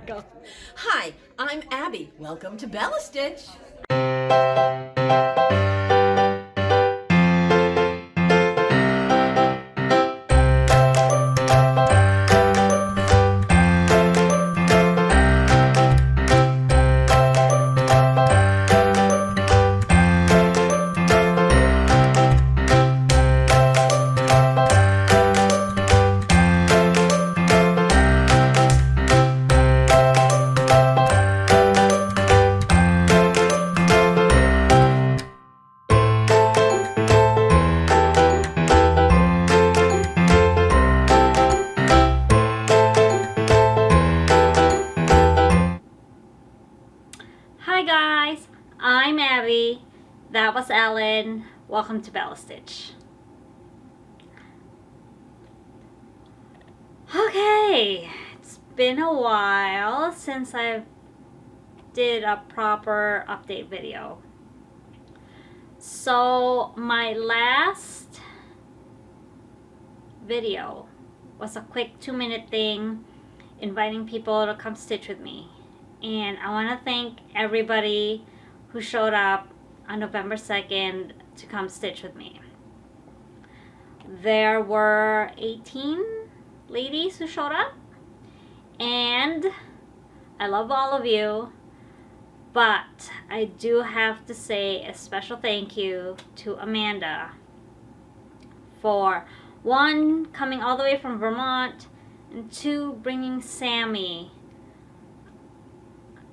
Go. Hi, I'm Abby. Welcome to Bellastitch. Hi guys, I'm Abby. That was Ellen. Welcome to Bellastitch. Okay, it's been a while since I did a proper update video. So my last video was a quick 2-minute thing inviting people to come stitch with me. And I want to thank everybody who showed up on November 2nd to come stitch with me. There were 18 ladies who showed up, and I love all of you, but I do have to say a special thank you to Amanda for 1, coming all the way from Vermont, and 2, bringing Sammy.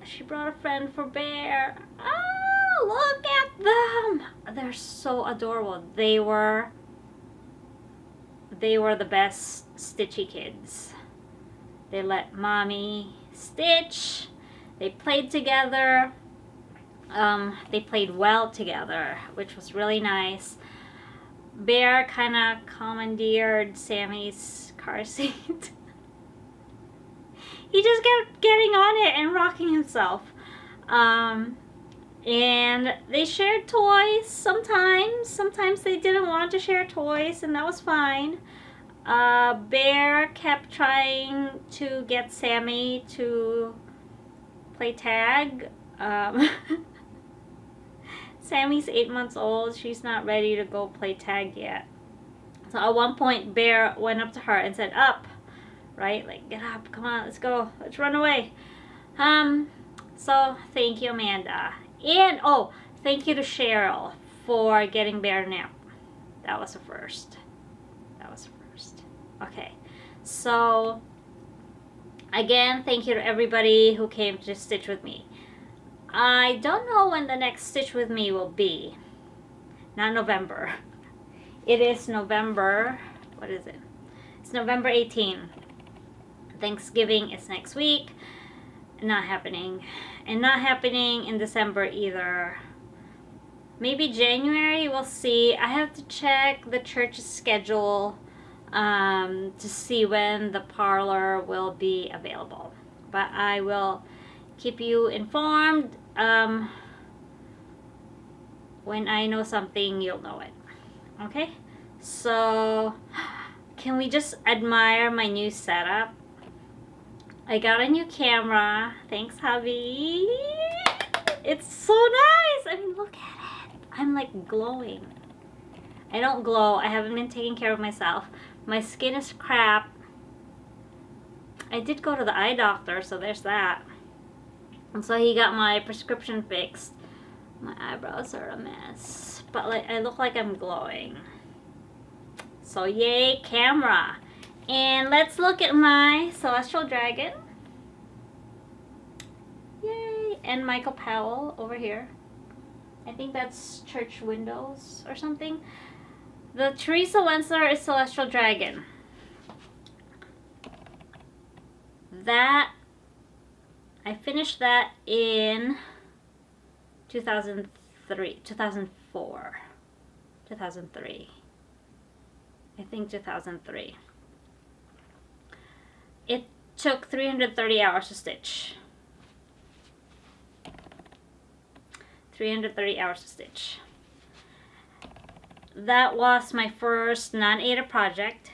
She brought a friend for Bear. Oh, look at them! They're so adorable. They were the best stitchy kids. They let mommy stitch. They played together. They played well together, which was really nice. Bear kind of commandeered Sammy's car seat. He just kept getting on it and rocking himself. And they shared toys sometimes. Sometimes they didn't want to share toys, and that was fine. Bear kept trying to get Sammy to play tag. Sammy's 8 months old. She's not ready to go play tag yet. So at one point, Bear went up to her and said, "Up." Right? Like, get up, come on, let's go, let's run away. So thank you, Amanda. And, oh, thank you to Cheryl for getting Bear a nap. That was a first. That was a first. Okay. So, again, thank you to everybody who came to stitch with me. I don't know when the next stitch with me will be. Not November. It is November, what is it? It's November 18th. Thanksgiving is next week. Not happening. And not happening in December either. Maybe January, we'll see. I have to check the church's schedule to see when the parlor will be available. But I will keep you informed. When I know something, you'll know it. Okay? So, can we just admire my new setup? I got a new camera. Thanks, hubby. It's so nice. I mean, look at it. I'm like glowing. I don't glow. I haven't been taking care of myself. My skin is crap. I did go to the eye doctor, so there's that. And so he got my prescription fixed. My eyebrows are a mess. But like, I look like I'm glowing. So yay, camera. And let's look at my Celestial Dragon. Yay! And Michael Powell over here. I think that's church windows or something. The Teresa Wensler is Celestial Dragon. That, I finished that in 2003, 2004, 2003. I think 2003. It took 330 hours to stitch. 330 hours to stitch. That was my first non-Aida project.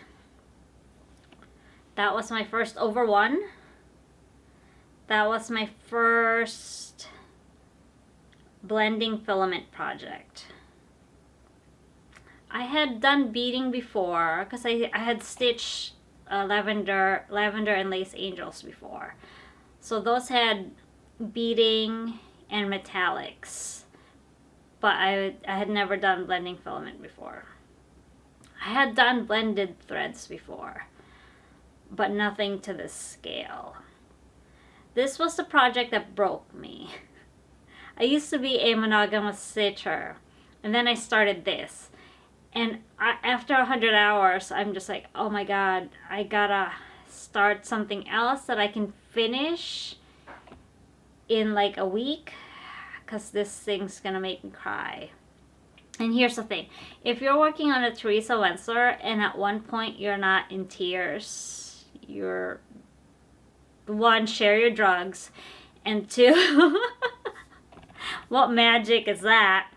That was my first over 1. That was my first blending filament project. I had done beading before because I had stitched lavender and lace angels before. So those had beading and metallics. But I had never done blending filament before. I had done blended threads before, but nothing to this scale. This was the project that broke me. I used to be a monogamous stitcher, and then I started this. And after 100 hours, I'm just like, oh my god, I gotta start something else that I can finish in like a week, because this thing's gonna make me cry. And here's the thing. If you're working on a Teresa Wentzler and at one point you're not in tears, you're, one, share your drugs, and two, what magic is that?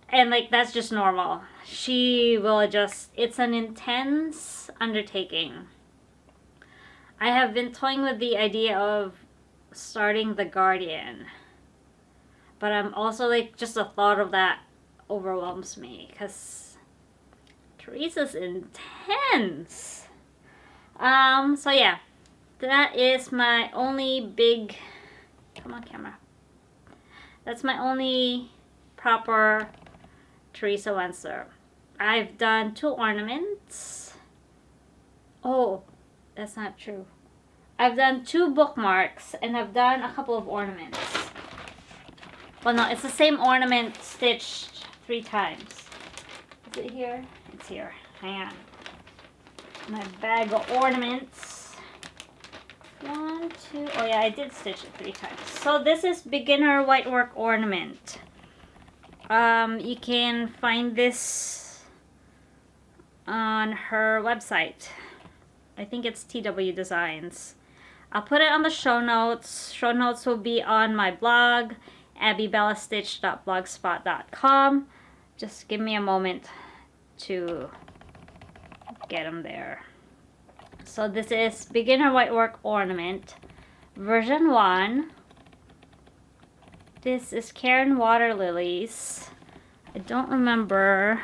And like, that's just normal. She will just, it's an intense undertaking. I have been toying with the idea of starting The Guardian, but I'm also like, just the thought of that overwhelms me because Teresa's intense. So yeah, that is my only big, come on camera, that's my only proper Teresa Wentzler. I've done 2 ornaments. Oh, that's not true. I've done 2 bookmarks and I've done a couple of ornaments. Well, no, it's the same ornament stitched 3 times. Is it here? It's here. Hang on. My bag of ornaments. 1, 2. Oh yeah, I did stitch it 3 times. So this is beginner whitework ornament. You can find this on her website. I think it's TW Designs. I'll put it on the show notes. Show notes will be on my blog, abbybellastitch.blogspot.com. Just give me a moment to get them there. So this is Beginner Whitework Ornament, version 1. This is Karen Water Lilies. I don't remember.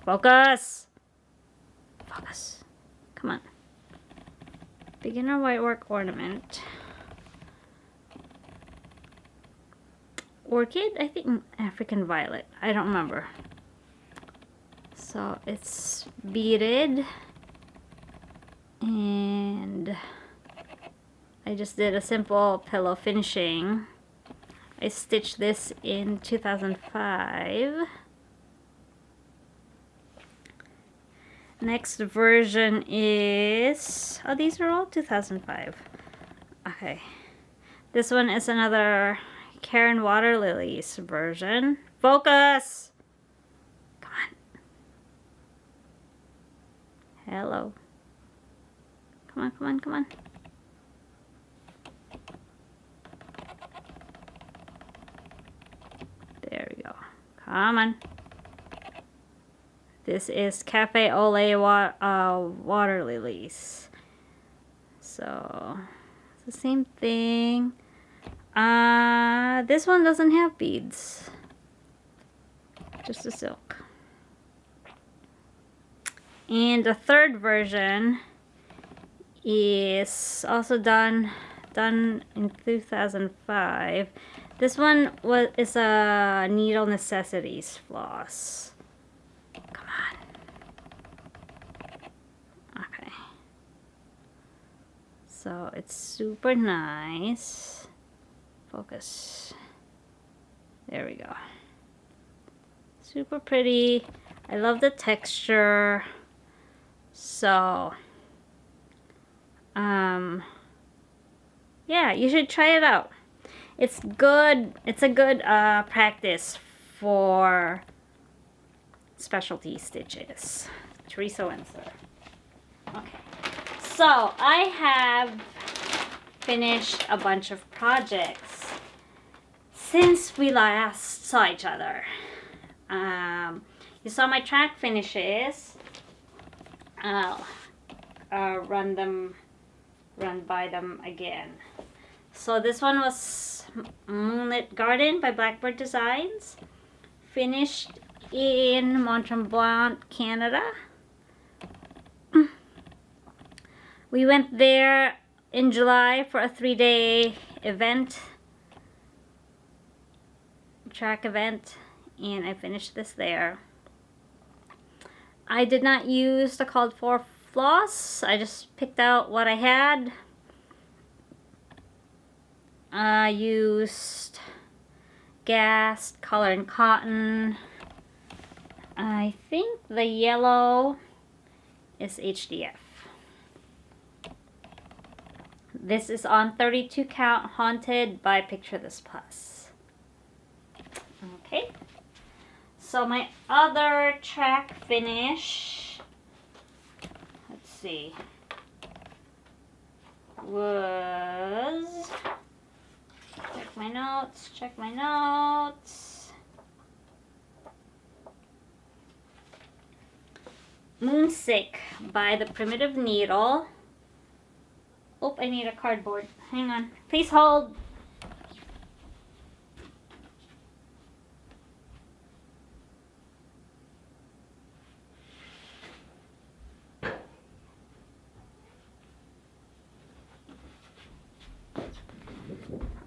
Focus! Focus. Come on. Beginner Whitework Ornament. Orchid? I think African Violet. I don't remember. So it's beaded. And I just did a simple pillow finishing. I stitched this in 2005. Next version is, oh, these are all 2005. Okay. This one is another Karen Water Lilies version. Focus! Come on. Hello. Come on, come on, come on. There we go. Come on. This is Cafe Ole Water Lilies. So, it's the same thing. This one doesn't have beads. Just the silk. And the third version is also done in 2005. This one is a Needle Necessities floss. Come on. Okay. So it's super nice. Focus. There we go. Super pretty. I love the texture. So yeah, you should try it out. It's good. It's a good practice for specialty stitches. Teresa Wentzler. Okay, so I have finished a bunch of projects since we last saw each other. You saw my track finishes. I'll run by them again. So this one was Moonlit Garden by Blackbird Designs. Finished in Mont Tremblant, Canada. We went there in July for a 3-day event, track event, and I finished this there. I did not use the called for floss. I just picked out what I had. I used Gas, Color and Cotton. I think the yellow is HDF. This is on 32 count, Haunted by Picture This Plus. Okay. So my other track finish, let's see, was, check my notes. Moonsick by the Primitive Needle. Oh, I need a cardboard. Hang on. Please hold.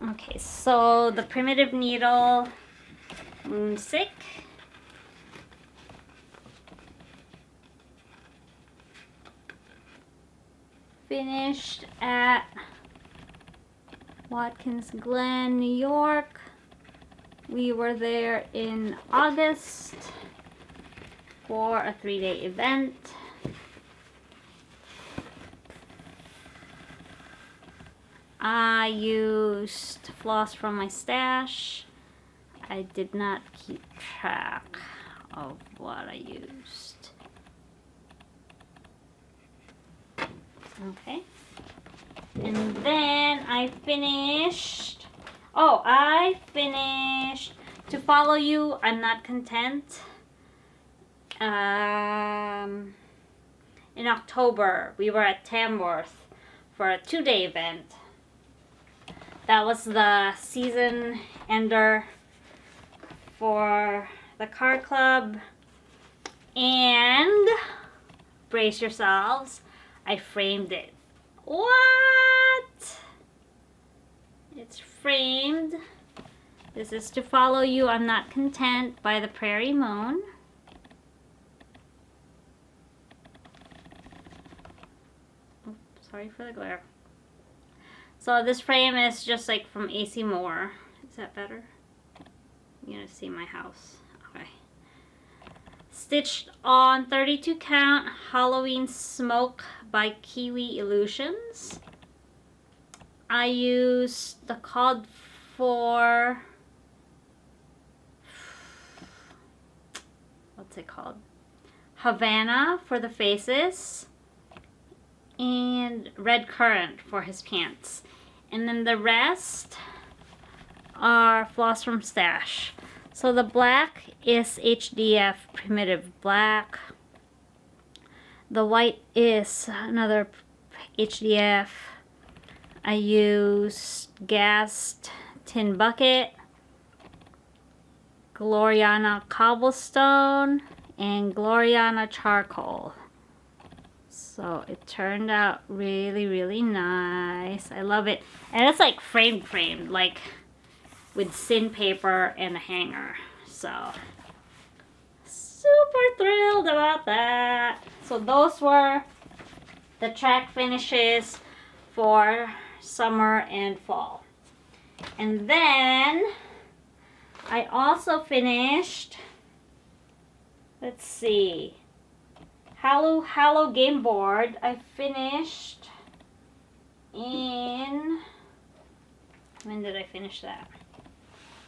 Okay, so the Primitive Needle Moonsick. Finished at Watkins Glen, New York. We were there in August for a 3-day event. I used floss from my stash. I did not keep track of what I used. Okay. And then I finished, To Follow You, I'm Not Content. In October, we were at Tamworth for a 2-day event. That was the season ender for the car club. And brace yourselves, I framed it. What? It's framed. This is To Follow You, I'm Not Content by the Prairie Moon. Oh, sorry for the glare. So this frame is just like from AC Moore. Is that better? You're gonna see my house. Okay. Stitched on 32 count Halloween Smoke by Kiwi Illusions. I used the called for, what's it called? Havana for the faces and Red Currant for his pants. And then the rest are floss from stash. So the black is HDF Primitive Black. The white is another HDF. I used Gassed Tin Bucket, Gloriana Cobblestone, and Gloriana Charcoal. So it turned out really, really nice. I love it. And it's like framed, like with sin paper and a hanger. So super thrilled about that. So those were the track finishes for summer and fall. And then I also finished, let's see, Hallow Game Board. I finished in, when did I finish that?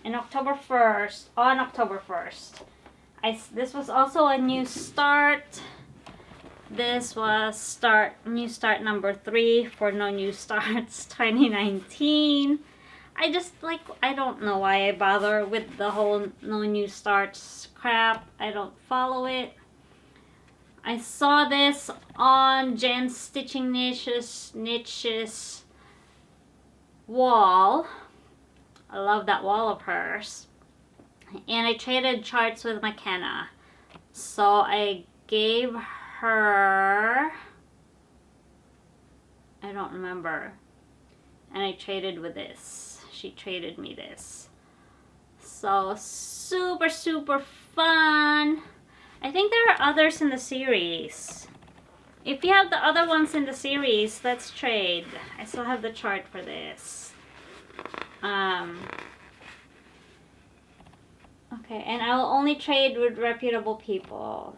In October 1st, on October 1st. This was also a new start. This was new start number 3 for No New Starts 2019. I don't know why I bother with the whole No New Starts crap. I don't follow it. I saw this on Jen's Stitching Niches wall. I love that wall of hers. And I traded charts with McKenna. So I gave her, I don't remember. And I traded with this. She traded me this. So super, super fun. I think there are others in the series. If you have the other ones in the series, let's trade. I still have the chart for this. Okay, and I will only trade with reputable people.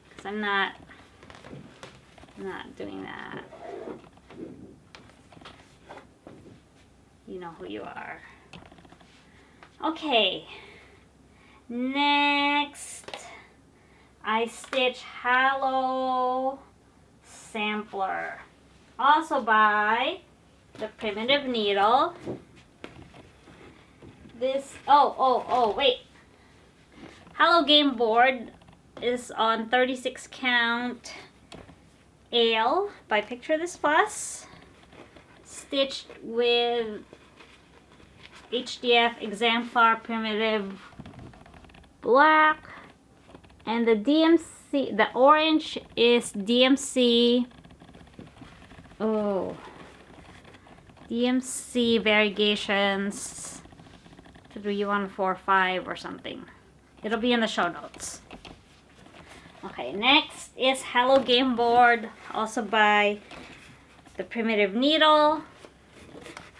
Because I'm not doing that. You know who you are. Okay. Next, I stitch Hallow Sampler. Also by the Primitive Needle. This, wait. Hallow Game Board is on 36 count Ale by Picture This Plus. Stitched with HDF Exemplar Primitive Black. And the DMC, the orange is DMC. Oh. DMC Variegations 3145 or something. It'll be in the show notes. Okay, next is Hallow Game Board, also by the Primitive Needle.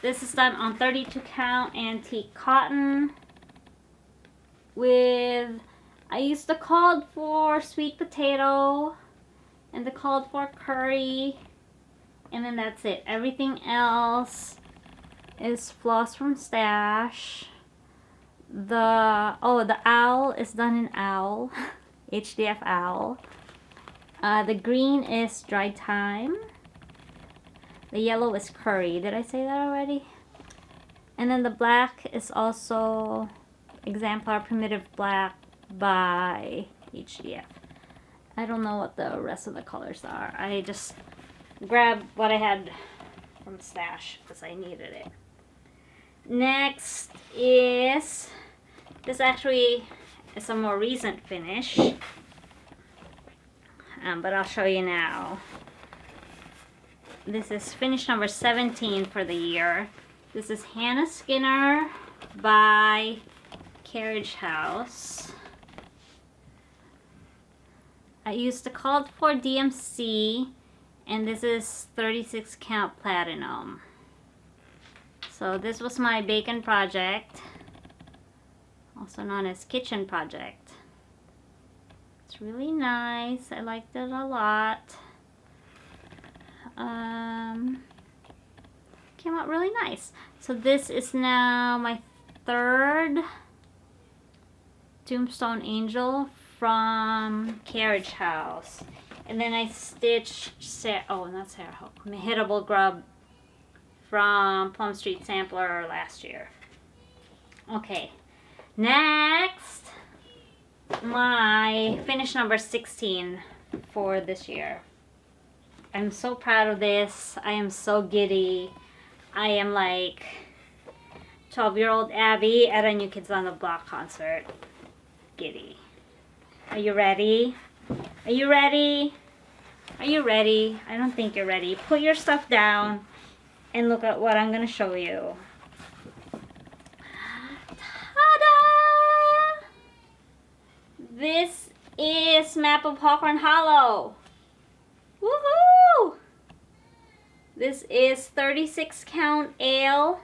This is done on 32 count antique cotton with, I used the called for sweet potato and the called for curry, and then that's it. Everything else is floss from stash. The owl is done in owl, HDF owl. The green is dried thyme. The yellow is curry. Did I say that already? And then the black is also Exemplar Primitive Black by HDF. I don't know what the rest of the colors are. I just grabbed what I had from stash because I needed it. Next is, this actually is a more recent finish, but I'll show you now. This is finish number 17 for the year. This is Hannah Skinner by Carriage House. I used the called for DMC, and this is 36 count platinum. So this was my bacon project, also known as kitchen project. It's really nice. I liked it a lot. Came out really nice. So this is now my third Tombstone Angel from Carriage House. And then I stitched, not Sarah Hope, Hittable Grub from Plum Street Sampler last year. Okay, next, my finish number 16 for this year. I'm so proud of this. I am so giddy. I am like 12-year-old Abby at a New Kids on the Block concert. Giddy. Are you ready? Are you ready? Are you ready? I don't think you're ready. Put your stuff down and look at what I'm going to show you. Ta-da! This is Map of Hawthorne Hollow. Woohoo! This is 36 count ale,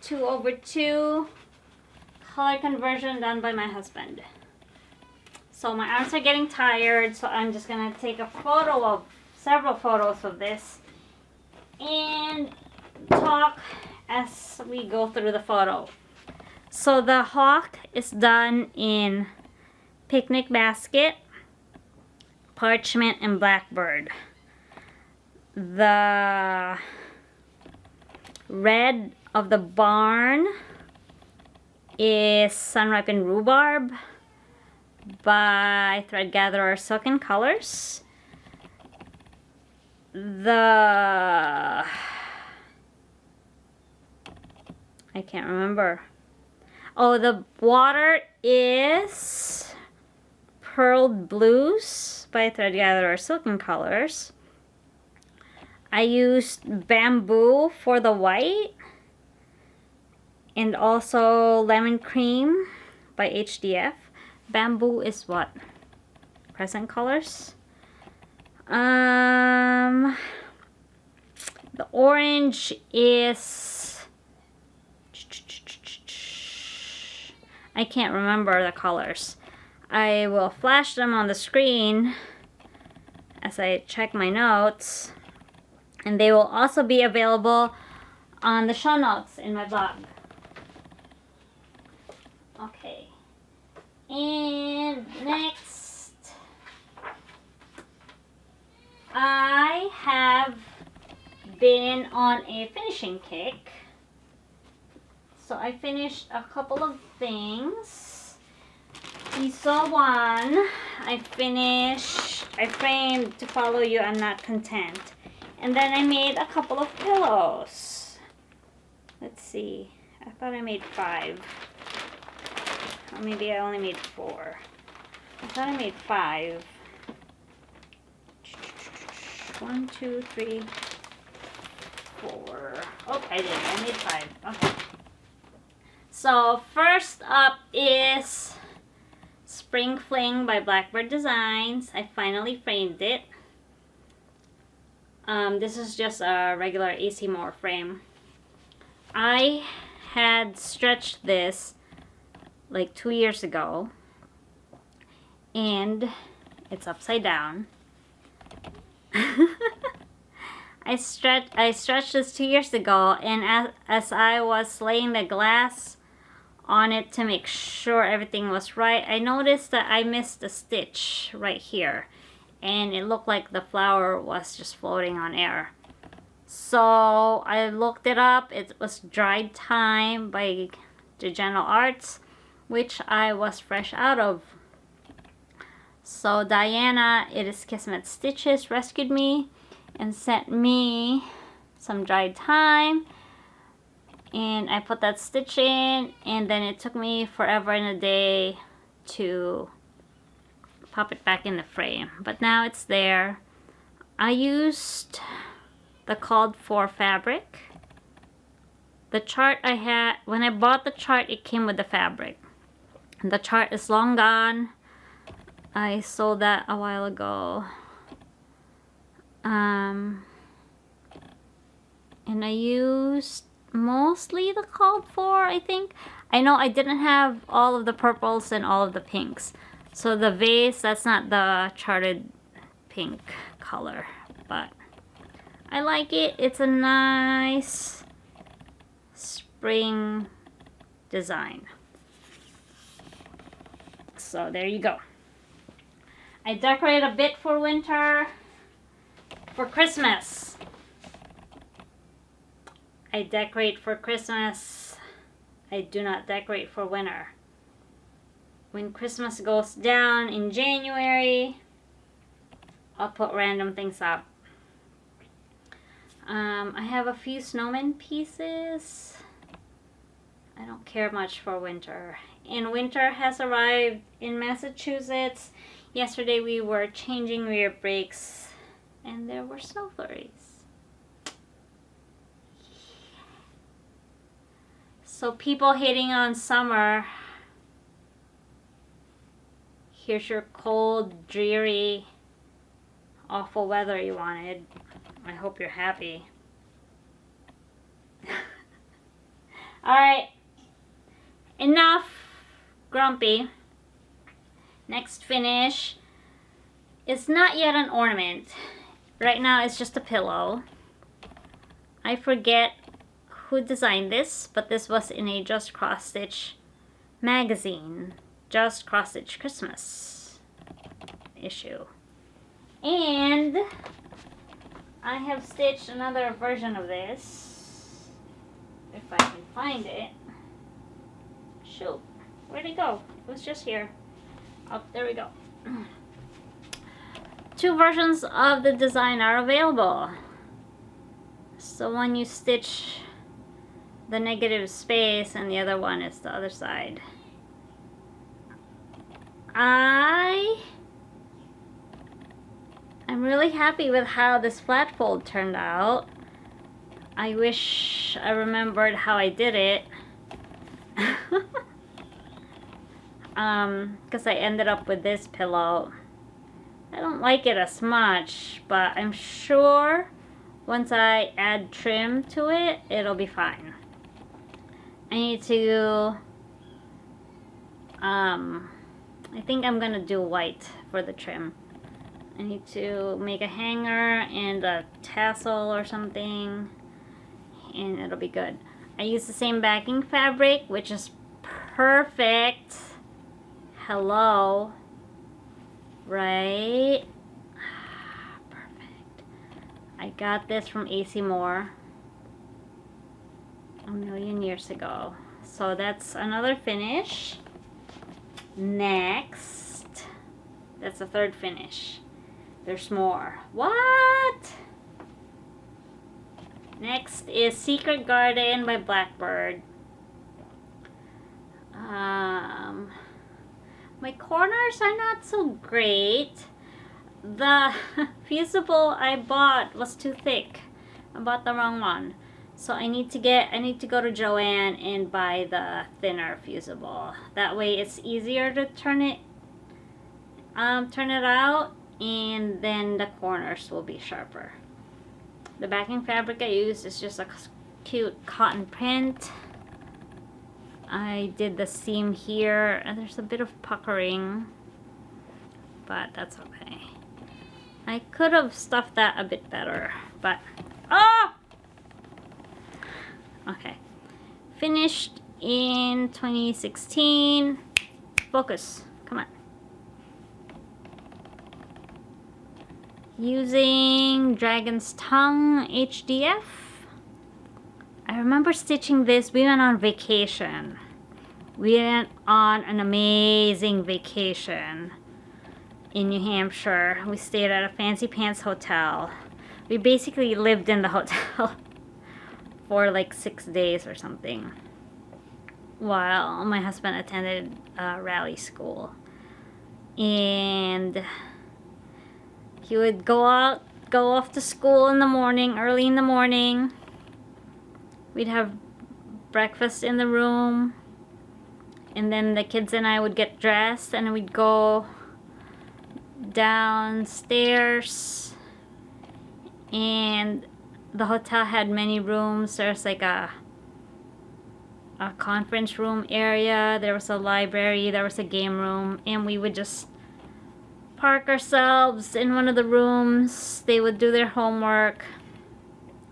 2/2, color conversion done by my husband. So my arms are getting tired, so I'm just gonna take a photo of, several photos of this, and talk as we go through the photo. So the hawk is done in picnic basket, parchment, and blackbird. The red of the barn is Sun-Ripened Rhubarb by Thread Gatherer Silken Colors. The I can't remember. Oh, the water is Pearled Blues by Thread Gatherer Silken Colors. I used Bamboo for the white. And also Lemon Cream by HDF. Bamboo is what? Crescent Colors. The orange is... I can't remember the colors. I will flash them on the screen as I check my notes. And they will also be available on the show notes in my blog. Okay. And next, I have been on a finishing kick. So I finished a couple of things. You saw one. I framed To Follow You, I'm Not Content. And then I made a couple of pillows. Let's see. I thought I made 5. Or maybe I only made 4. I thought I made 5. 1, 2, 3, 4. Oh, I did. I made 5. Okay. So first up is Spring Fling by Blackbird Designs. I finally framed it. This is just a regular AC Moore frame. I had stretched this like 2 years ago, and it's upside down. I stretched this 2 years ago, and as I was laying the glass on it to make sure everything was right, I noticed that I missed a stitch right here, and it looked like the flower was just floating on air. So I looked it up. It was Dried Time by General Arts, which I was fresh out of. So Diana, It Is Kismet Stitches, rescued me and sent me some Dried Time, and I put that stitch in, and then it took me forever and a day to pop it back in the frame, but now it's there. I used the called for fabric. The chart I had, when I bought the chart, it came with the fabric. The chart is long gone. I sold that a while ago. And I used mostly the called for, I think. I know I didn't have all of the purples and all of the pinks. So the vase, that's not the charted pink color, but I like it. It's a nice spring design. So there you go. I decorate a bit for winter. For Christmas, I decorate for Christmas. I do not decorate for winter. When Christmas goes down in January, I'll put random things up. I have a few snowman pieces. I don't care much for winter. And winter has arrived in Massachusetts. Yesterday we were changing rear brakes and there were snow flurries. So people hating on summer, here's your cold, dreary, awful weather you wanted. I hope you're happy. Alright, enough grumpy. Next finish is not yet an ornament. Right now it's just a pillow. I forget who designed this, but this was in a Just Cross Stitch magazine. Just Cross Stitch Christmas issue. And I have stitched another version of this. If I can find it. Shoot, where'd it go? It was just here. Oh, there we go. 2 versions of the design are available. So when you stitch the negative space, and the other one is the other side. I'm really happy with how this flat fold turned out. I wish I remembered how I did it. Because I ended up with this pillow. I don't like it as much, but I'm sure once I add trim to it, it'll be fine. I need to, I think I'm gonna do white for the trim. I need to make a hanger and a tassel or something, and it'll be good. I use the same backing fabric, which is perfect. Hello. Right? Perfect. I got this from AC Moore a million years ago. So that's another finish. Next, that's the third finish. There's more. What? Next is Secret Garden by Blackbird. My corners are not so great. The fusible I bought was too thick. I bought the wrong one. So I need to go to Joann and buy the thinner fusible. That way it's easier to turn it out, and then the corners will be sharper. The backing fabric I use is just a cute cotton print. I did the seam here, and there's a bit of puckering, but that's okay. I could have stuffed that a bit better, but okay. Finished in 2016. Focus, come on. Using Dragon's Tongue HDF. I remember stitching this. We went on vacation. We went on an amazing vacation in New Hampshire. We stayed at a fancy pants hotel. We basically lived in the hotel for like 6 days or something while my husband attended rally school. And he would go off to school in the morning, early in the morning. We'd have breakfast in the room, and then the kids and I would get dressed, and we'd go downstairs. And the hotel had many rooms. There's like a conference room area, there was a library, there was a game room, and we would just park ourselves in one of the rooms. They would do their homework,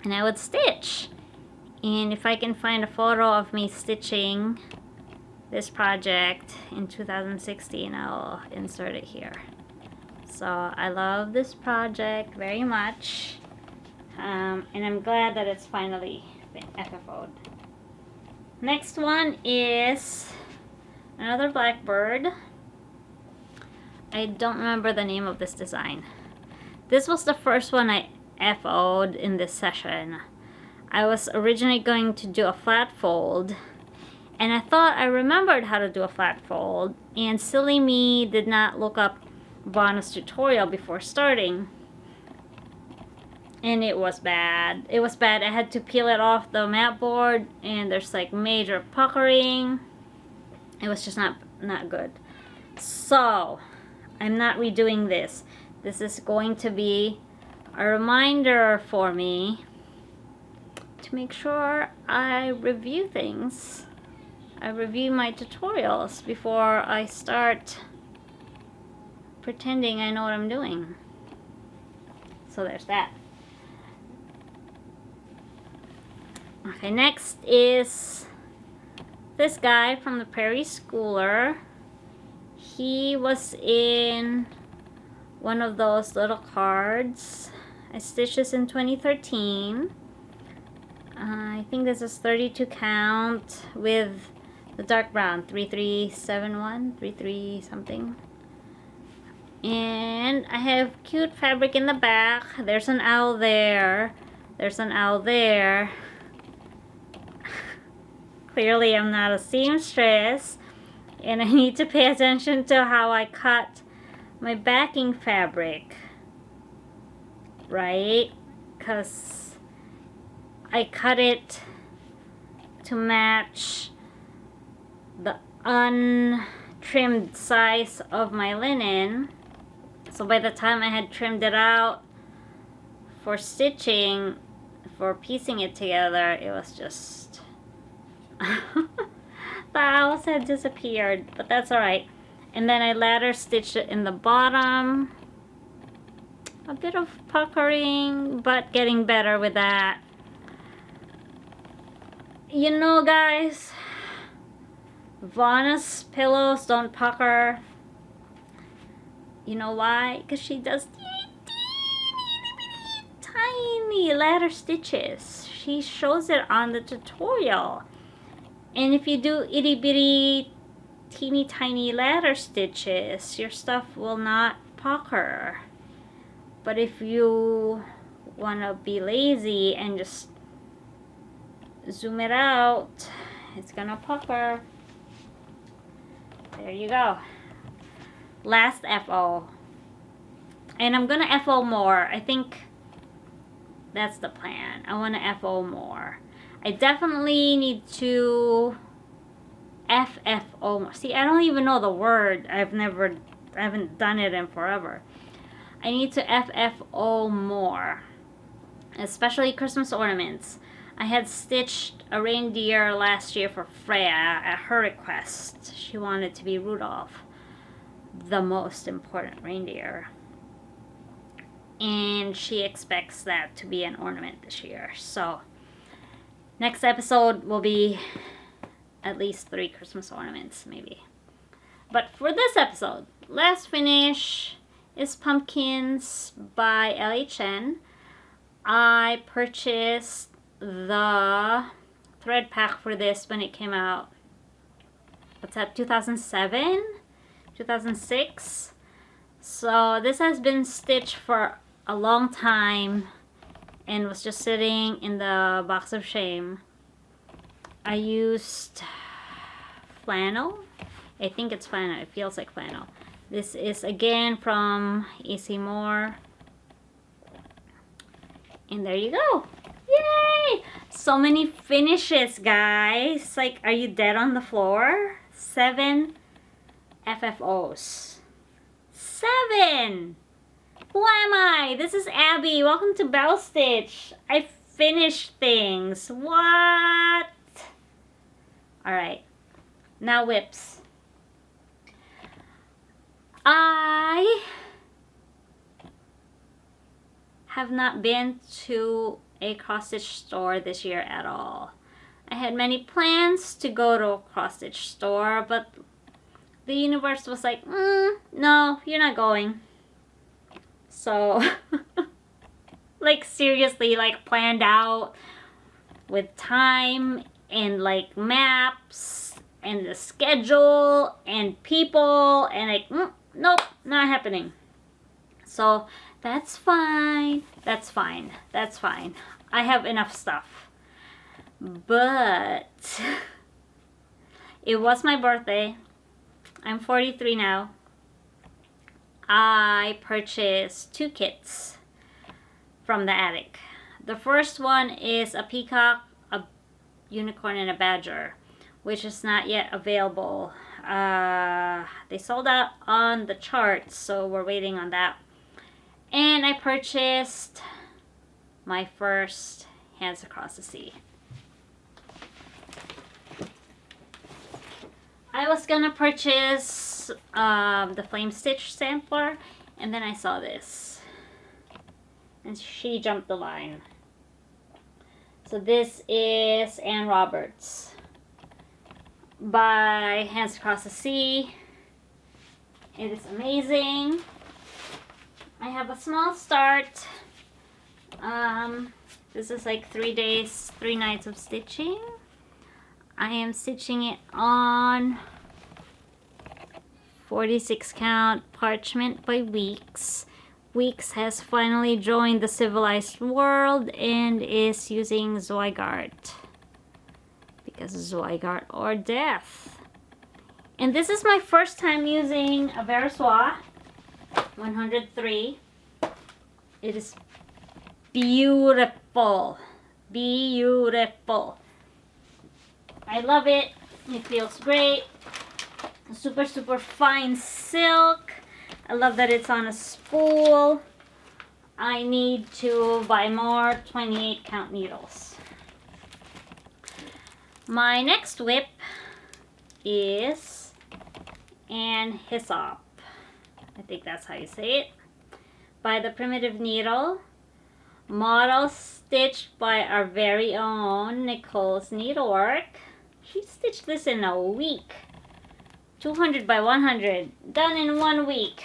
and I would stitch. And if I can find a photo of me stitching this project in 2016, I'll insert it here. So I love this project very much, and I'm glad that it's finally been FFO'd. Next one is another Blackbird. I don't remember the name of this design. This was the first one I FO'd in this session. I was originally going to do a flat fold, and I thought I remembered how to do a flat fold, and silly me did not look up Bonus tutorial before starting, and it was bad. It was bad. I had to peel it off the mat board, and there's like major puckering. It was just not good. So I'm not redoing this. This is going to be a reminder for me to make sure I review things. I review my tutorials before I start pretending I know what I'm doing. So there's that. Okay, next is this guy from the Prairie Schooler. He was in one of those little cards. I stitched this in 2013. I think this is 32 count with the dark brown, 3371, 33 something. And I have cute fabric in the back. There's an owl there. There's an owl there. Clearly, I'm not a seamstress, and I need to pay attention to how I cut my backing fabric, right? Because I cut it to match the untrimmed size of my linen. So by the time I had trimmed it out for stitching, for piecing it together, it was just the owls had disappeared, but that's alright. And then I ladder stitched it in the bottom. A bit of puckering, but getting better with that. You know, guys, Vanna's pillows don't pucker. You know why? Because she does tiny ladder stitches. She shows it on the tutorial. And if you do itty bitty teeny tiny ladder stitches, your stuff will not pucker. But if you want to be lazy and just zoom it out, it's gonna pucker. There you go. Last FO. And I'm gonna FO more. I think that's the plan. I want to FO more. I definitely need to FFO more. See, I don't even know the word. I haven't done it in forever. I need to FFO more, especially Christmas ornaments. I had stitched a reindeer last year for Freya at her request. She wanted to be Rudolph, the most important reindeer. And she expects that to be an ornament this year. So, next episode will be at least 3 Christmas ornaments, maybe. But for this episode, last finish is Pumpkins by LHN. I purchased the thread pack for this when it came out. What's that, 2007? 2006? So this has been stitched for a long time and was just sitting in the box of shame. I used flannel. I think it's flannel. It feels like flannel. This is again from AC Moore. And there you go. Yay! So many finishes, guys. Like, are you dead on the floor? 7 FFOs. 7! Who am I? This is Abby. Welcome to Bellastitch. I finished things. What? Alright. Now whips. I have not been to a cross-stitch store this year at all. I had many plans to go to a cross-stitch store, but the universe was like, no, you're not going. So, like, seriously, like, planned out with time and, like, maps and the schedule and people and, like, nope, not happening. So, that's fine. That's fine. That's fine. I have enough stuff. But it was my birthday. I'm 43 now. I purchased 2 kits from the attic. The first one is a peacock, a unicorn, and a badger, which is not yet available. They sold out on the charts, so we're waiting on that. And I purchased my first Hands Across the Sea. I was gonna purchase the Flame Stitch sampler, and then I saw this. And she jumped the line. So this is Anne Roberts by Hands Across the Sea. It is amazing. I have a small start. This is like 3 days, 3 nights of stitching. I am stitching it on 46 count parchment by Weeks. Weeks has finally joined the civilized world and is using Zweigart because Zweigart or death. And this is my first time using a Versoix 103. It is beautiful. Beautiful. I love it. It feels great. Super, super fine silk. I love that it's on a spool. I need to buy more 28 count needles. My next whip is an hyssop. I think that's how you say it. By the Primitive Needle. Model stitched by our very own Nicole's Needlework. She stitched this in a week. 200 by 100. Done in 1 week.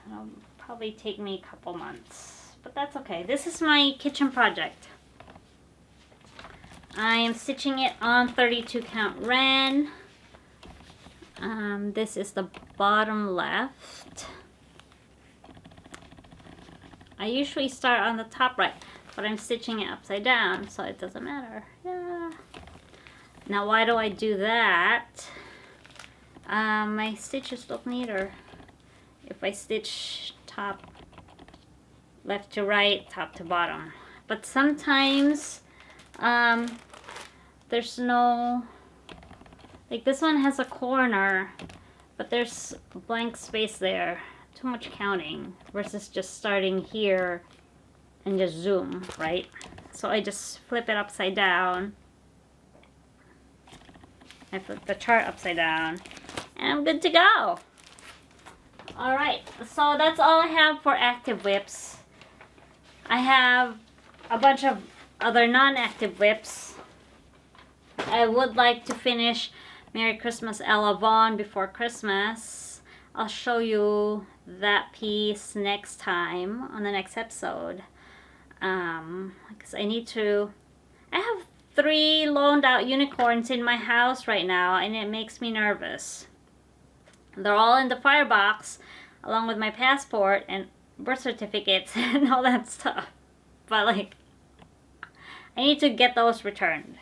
It'll probably take me a couple months. But that's okay. This is my kitchen project. I am stitching it on 32 count Ren. This is the bottom left. I usually start on the top right, but I'm stitching it upside down, so it doesn't matter. Yeah. Now, why do I do that? My stitches look neater if I stitch top left to right, top to bottom. But sometimes there's no, like this one has a corner, but there's blank space there. Too much counting versus just starting here and just zoom, right? So I just flip it upside down. I flip the chart upside down and I'm good to go. Alright, so that's all I have for active whips. I have a bunch of other non-active whips. I would like to finish Merry Christmas Ella Vaughn before Christmas. I'll show you that piece next time on the next episode. Because I have 3 loaned out unicorns in my house right now, and it makes me nervous. They're all in the firebox along with my passport and birth certificates and all that stuff. But like, I need to get those returned.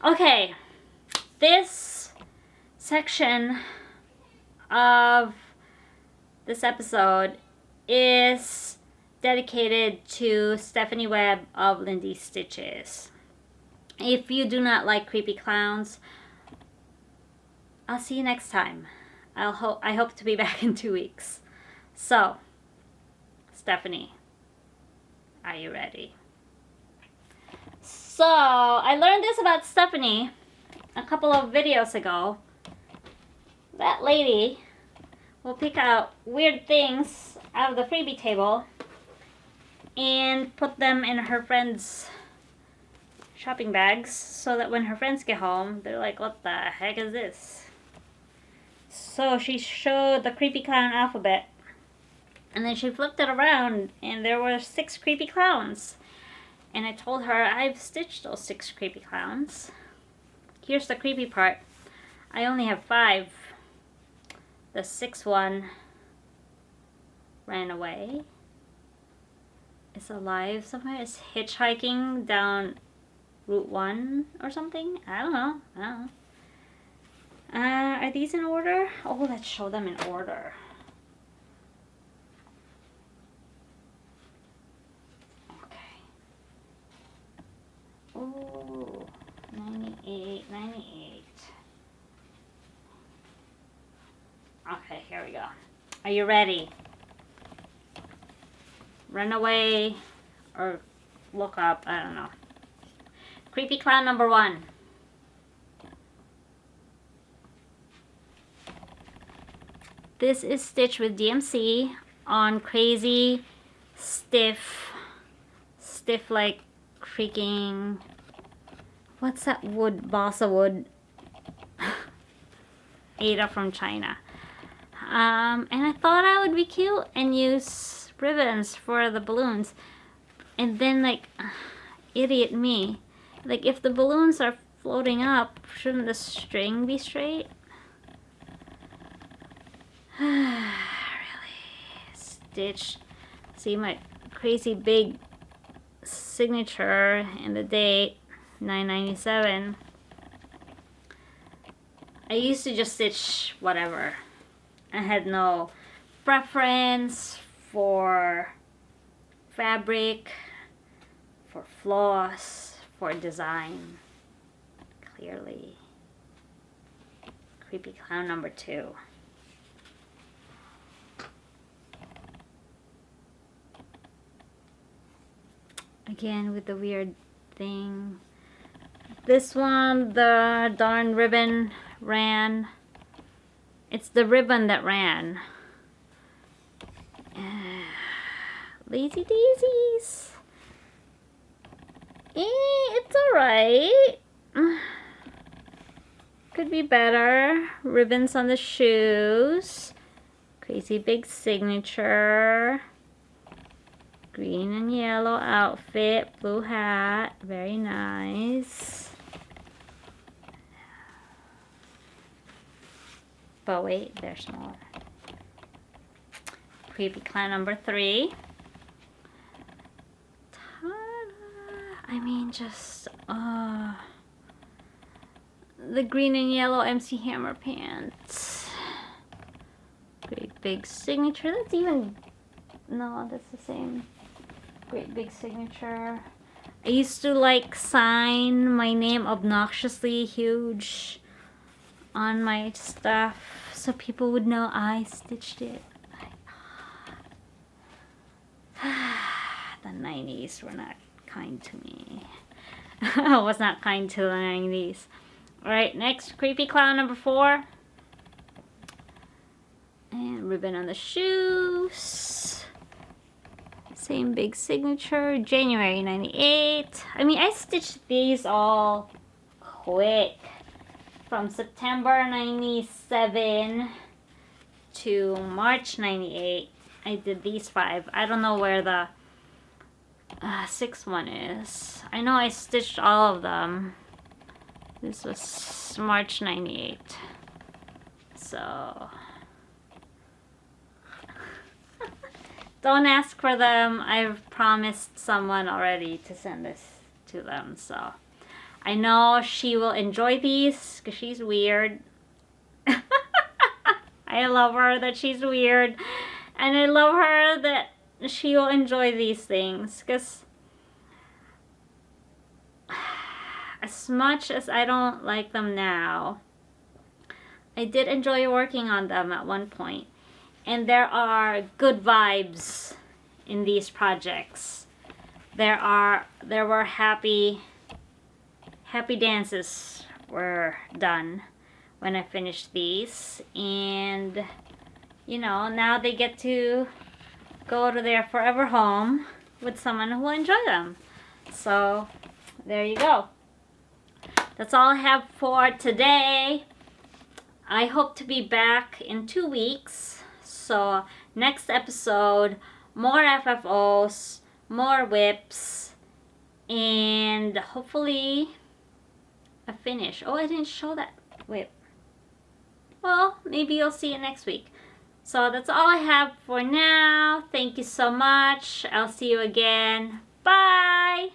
Okay, this section of this episode is dedicated to Stephanie Webb of Lindy Stitches. If you do not like creepy clowns, I'll see you next time. I hope to be back in 2 weeks. So, Stephanie, are you ready? So, I learned this about Stephanie a couple of videos ago. That lady will pick out weird things out of the freebie table and put them in her friends' shopping bags so that when her friends get home, they're like, what the heck is this? So she showed the creepy clown alphabet, and then she flipped it around and there were 6 creepy clowns. And I told her I've stitched those 6 creepy clowns. Here's the creepy part. I only have 5. The 6th one ran away. Is alive somewhere. Is hitchhiking down Route 1 or something. I don't know. Are these in order? Oh, let's show them in order. Okay. Oh, 98, 98. Okay, here we go. Are you ready? Run away or look up, I don't know. Creepy clown number 1. This is stitched with DMC on crazy stiff like freaking, what's that wood, balsa wood? Ada from China. And I thought I would be cute and use ribbons for the balloons. And then like, idiot me. Like if the balloons are floating up, shouldn't the string be straight? Really? Stitch. See my crazy big signature and the date, 997. I used to just stitch whatever. I had no preference for fabric, for floss, for design. Clearly. Creepy clown number 2. Again with the weird thing. This one, the darn ribbon ran. It's the ribbon that ran. Lazy daisies. It's alright. Could be better. Ribbons on the shoes. Crazy big signature. Green and yellow outfit. Blue hat. Very nice. But wait, there's more. Creepy clown number 3. I mean, just the green and yellow MC Hammer pants. Great big signature. That's even, no, that's the same. Great big signature. I used to like sign my name obnoxiously huge on my stuff so people would know I stitched it. The 90s were not kind to me. I was not kind to the 90s. Alright, next creepy clown number 4. And ribbon on the shoes. Same big signature. January 98. I mean, I stitched these all quick. From September 97 to March 98. I did these 5. I don't know where the 6th one is. I know I stitched all of them. This was March 98. So don't ask for them. I've promised someone already to send this to them. So I know she will enjoy these because she's weird. I love her that she's weird. And I love her that she will enjoy these things. Because as much as I don't like them now, I did enjoy working on them at one point. And there are good vibes in these projects. There were happy dances were done when I finished these, and you know, now they get to go to their forever home with someone who will enjoy them. So there you go. That's all I have for today. I hope to be back in 2 weeks. So next episode, more FFOs, more whips, and hopefully a finish. Oh, I didn't show that whip. Well, maybe you'll see it next week. So that's all I have for now. Thank you so much. I'll see you again. Bye!